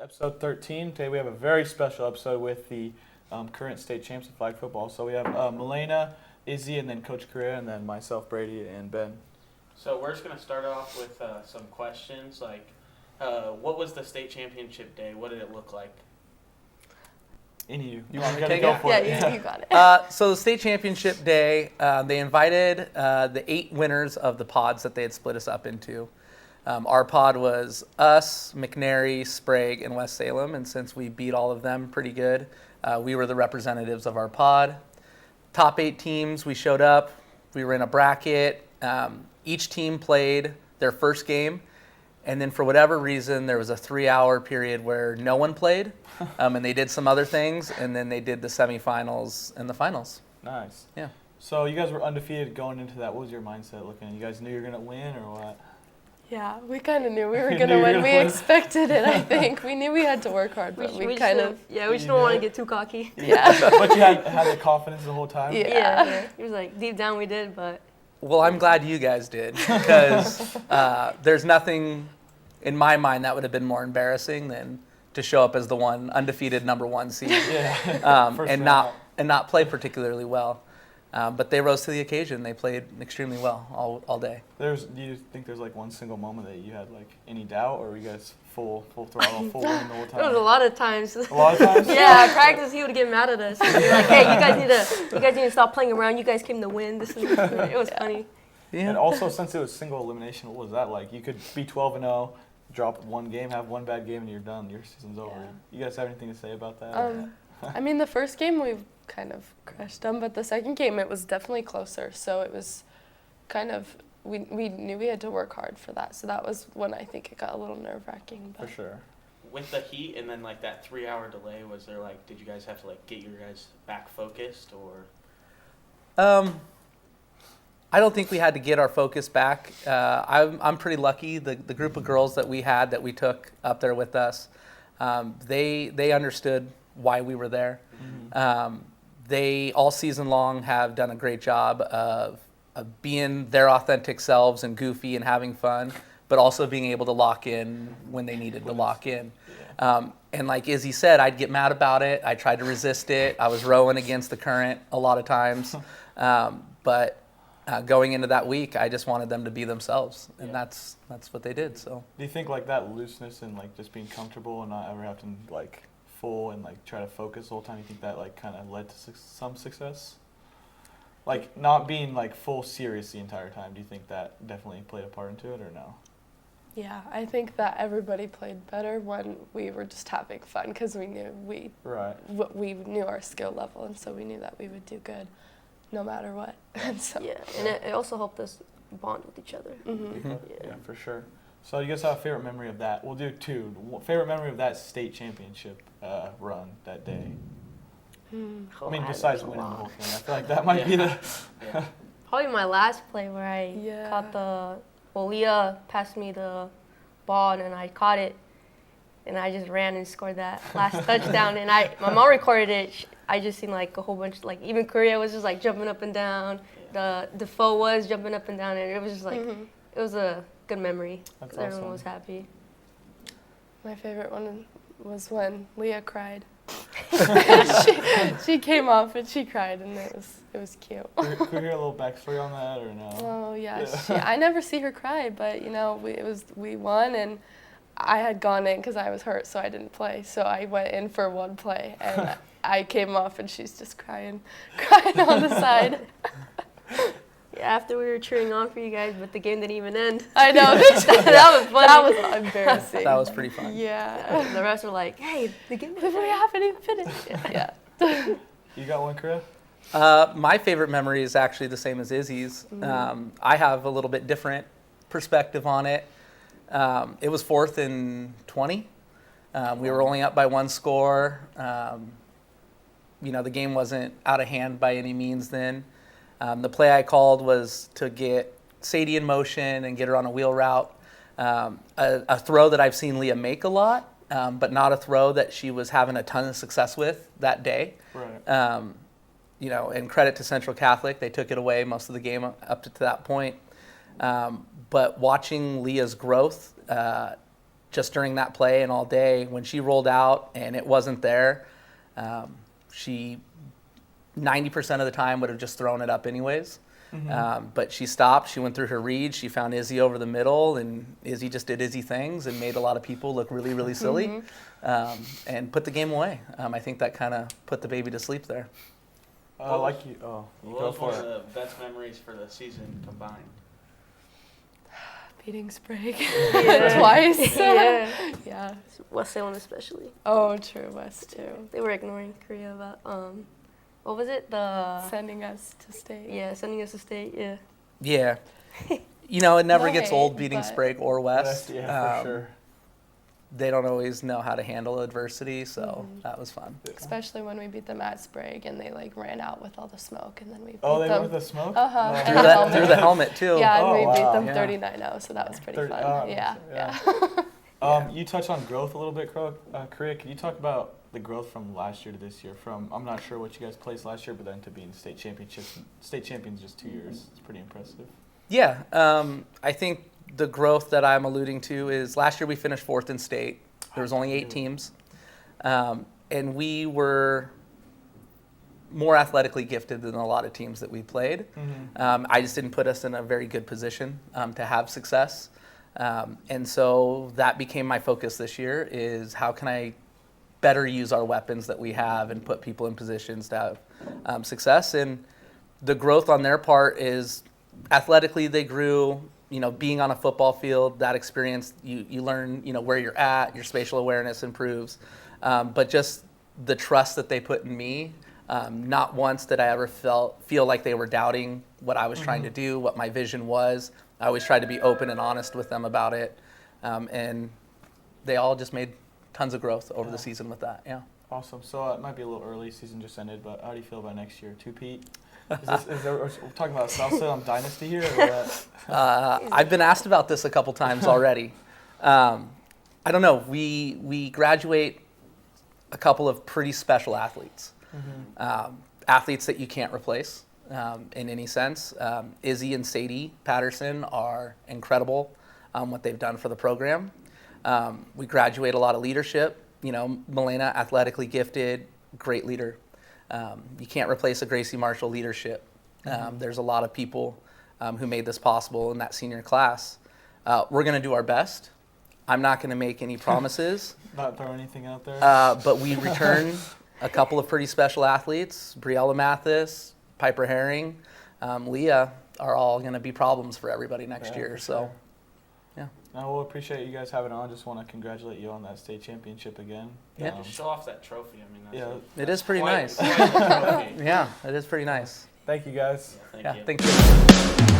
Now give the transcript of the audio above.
episode 13. Today we have a very special episode with the current state champs of flag football. So we have Milena, Izzy, and then Coach Greer, and then myself, Brady, and Ben. So we're just going to start off with some questions, like what was the state championship day? What did it look like? You want to go for it? Yeah, you got it. So the state championship day, they invited the 8 winners of the pods that they had split us up into. Our pod was us, McNary, Sprague, and West Salem, and since we beat all of them pretty good, we were the representatives of our pod. Top 8 teams, we showed up. We were in a bracket. Each team played their first game, and then for whatever reason, there was a 3-hour period where no one played, and they did some other things, and then they did the semifinals and the finals. Nice. Yeah. So you guys were undefeated going into that. What was your mindset looking? You guys knew you were going to win or what? Yeah, we kind of knew we were going to win. We expected it, I think. We knew we had to work hard, but we kind of... Yeah, we just don't want to get too cocky. Yeah. But you had the confidence the whole time? Yeah. It was like, deep down we did, but... Well, I'm glad you guys did, because there's nothing in my mind that would have been more embarrassing than to show up as the undefeated number 1 seed and not play particularly well. But they rose to the occasion. They played extremely well all day. Do you think there's like one single moment that you had like any doubt, or were you guys full throttle, full win the whole time? There was a lot of times. A lot of times? Yeah, at practice he would get mad at us. He'd be like, hey, you guys need to stop playing around. You guys came to win. It was funny. Yeah. And also, since it was single elimination, what was that like? You could be 12-0, drop one game, have one bad game, and you're done. Your season's over. You guys have anything to say about that? I mean, the first game we kind of crushed them, but the second game it was definitely closer. So it was kind of, we knew we had to work hard for that. So that was when I think it got a little nerve-wracking. For sure. With the heat and then like that 3-hour delay, was there like, did you guys have to like get your guys back focused or? I don't think we had to get our focus back. I'm pretty lucky. The group of girls that we had that we took up there with us, they understood why we were there. Mm-hmm. They all season long have done a great job of being their authentic selves and goofy and having fun, but also being able to lock in when they needed to lock in. Yeah. And like Izzy said, I'd get mad about it. I tried to resist it. I was rowing against the current a lot of times. But going into that week, I just wanted them to be themselves, and that's what they did. So, do you think like that looseness and like just being comfortable and not ever having like full and like try to focus the whole time, you think that like kind of led to some success? Like not being like full serious the entire time. Do you think that definitely played a part into it or no? Yeah, I think that everybody played better when we were just having fun because we knew we knew our skill level, and so we knew that we would do good no matter what. And so, yeah, and it also helped us bond with each other. Mm-hmm. Yeah, for sure. So you guys have a favorite memory of that? We'll do 2. Favorite memory of that state championship run that day? I mean, besides winning the whole thing. I feel like that might be the... Probably my last play where I caught Leah passed me the ball and I caught it. And I just ran and scored that last touchdown. And my mom recorded it. I just seen like a whole bunch, like even Korea was just like jumping up and down. The Defoe was jumping up and down. And it was just like, it was a good memory. That's awesome. Everyone was happy. My favorite one was when Leah cried. she came off and she cried, and it was cute. Could we hear a little backstory on that or no? Oh yeah. I never see her cry, but we won, and I had gone in because I was hurt, so I didn't play. So I went in for one play, and I came off, and she's just crying on the side. Yeah, after we were cheering on for you guys, but the game didn't even end. I know. That was funny. That was embarrassing. that was pretty fun. Yeah. The rest were like, hey, the game We haven't even finished. Yeah. You got one, Korea? My favorite memory is actually the same as Izzy's. I have a little bit different perspective on it. It was 4th and 20. We were only up by 1 score. The game wasn't out of hand by any means then. The play I called was to get Sadie in motion and get her on a wheel route. A throw that I've seen Leah make a lot, but not a throw that she was having a ton of success with that day. Right. And credit to Central Catholic, they took it away most of the game up to that point. But watching Leah's growth, just during that play and all day, when she rolled out and it wasn't there, she 90% of the time would have just thrown it up anyways. But she stopped, she went through her read, she found Izzy over the middle, and Izzy just did Izzy things and made a lot of people look really, really silly, and put the game away. I think that kind of put the baby to sleep there. You what go was for one it. of the best memories for the season combined? Beating Sprague Yeah. twice. Yeah. Yeah. West Salem especially. Oh, true. West too. They were ignoring Korea about what was it? The Sending us to state. yeah, sending us to state. Yeah. Yeah. You know, it never gets Right, old beating but- Sprague or West. Yeah, for sure. They don't always know how to handle adversity, so that was fun. Especially when we beat them at Sprague and they like ran out with all the smoke and then we beat Oh, they them. went with the smoke? Uh-huh. Oh, And the helmet. Through the helmet, too. Yeah, and Oh, we beat wow. them Yeah. 39-0, so that was pretty 30 fun. oh, Yeah, yeah. yeah. You touched on growth a little bit, Korea. Can you talk about the growth from last year to this year? From, I'm not sure what you guys placed last year, but then to being state champions just 2 years. It's pretty impressive. Yeah, I think the growth that I'm alluding to is last year we finished 4th in state. There was only 8 teams, and we were more athletically gifted than a lot of teams that we played. I just didn't put us in a very good position to have success, and so that became my focus this year: is how can I better use our weapons that we have and put people in positions to have success. And the growth on their part is athletically they grew. You know, being on a football field, that experience, you learn, you know, where you're at, your spatial awareness improves. But just the trust that they put in me, not once did I ever feel like they were doubting what I was trying to do, what my vision was. I always tried to be open and honest with them about it. And they all just made tons of growth over the season with that, yeah. Awesome. So it might be a little early, season just ended, but how do you feel about next year? 2-peat? We're talking about South Salem Dynasty here? Or what? I've been asked about this a couple times already. I don't know. We graduate a couple of pretty special athletes, athletes that you can't replace in any sense. Izzy and Sadie Patterson are incredible. What they've done for the program. We graduate a lot of leadership. You know, Milena, athletically gifted, great leader. You can't replace a Gracie Marshall leadership. There's a lot of people who made this possible in that senior class. We're going to do our best. I'm not going to make any promises. Not throw anything out there? But we return a couple of pretty special athletes. Briella Mathis, Piper Herring, Leah are all going to be problems for everybody next year. So, yeah. No, we'll appreciate you guys having on. Just want to congratulate you on that state championship again. Yeah. Just show off that trophy. I mean, that's It is pretty quite nice. the trophy. Yeah, it is pretty nice. Thank you guys. Thank Yeah, you. thank you.